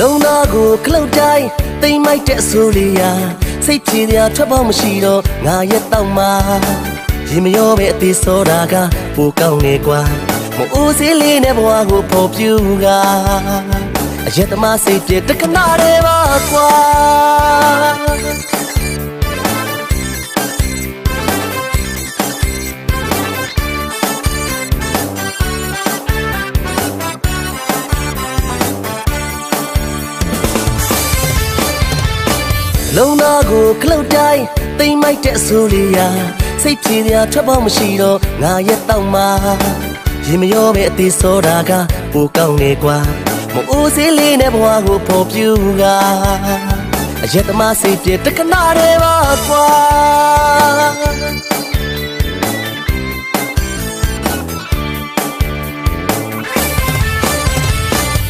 လုံနာကိုခလုတ်တိုင်းတိမ်မိုက်တဲ့ဆိုလီယာစိတ်ဖြေစရာထွက်ပေါက်မရှိတော့ငါရဲ့တောက်မှာရေမရောပဲအသေးစောတာကပိုကောင်းနေကွာမအိုးစည်းလေးနဲ့ဘဝကိုပေါ်ပြူကအရက်သမားစိတ်ပြတက္ကနာတွေပါကွာလုံနာကိုခလုတ်တိုင်းတိမ်မိုက်တဲ့ဆိုလီယာစိတ်ဖြေစရာထွက်ပေါက်မရှိတော့ငါရဲ့တောက်မှာရေမရောပဲအသေးစောတာကပိုကောင်းနေကွာမအိုးစည်းလေးနဲ့ဘဝကိုပေါ်ပြူကအရက်သမားစိတ်ပြတက္ကနာတွေပါကွာ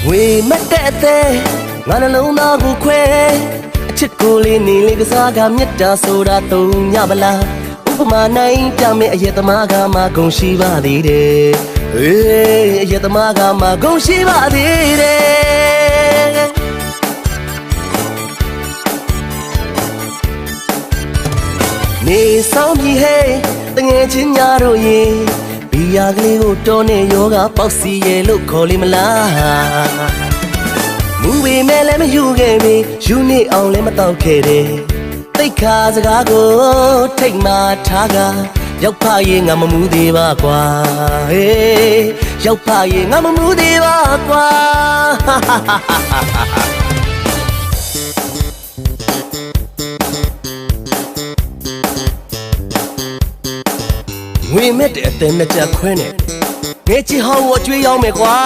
ဝေမတ်တဲ့အသေးငါနှလုံးသားကိုခွဲအချစ်ကိုလေးနေလေးကစားကမြတ်တာဆိုတာသုံးညမလားဥပမာနိုင်ပြမယ်အရက်သမားကမှဂုံရှိပါသေးတယ်အရက်သမားကမှဂုံရှိပါသေးတယ်နေဆောင်ပြီဟဲ့တငယ်ချင်းညာတို့ရေဘီယာကလေးကိုတော်နေယောဂပေါက်စီရဲ့လို့ခေါ်လိမလားမူပေမဲ့လည်းမယူခဲ့ပြီယူနေအောင်လည်းမတော့ခဲ့တယ်တိတ်ခါစကားကိုထိတ်မှထားကရောက်ဖရင်ငါမမူသေးပါကွာဟေးရောက်ဖရင်ငါမမူသေးပါကွာငွေမဲ့တဲ့အတဲနဲ့ကြခွဲနေငဲချီဟောင်းကိုကြွေးရောက်မယ်ကွာ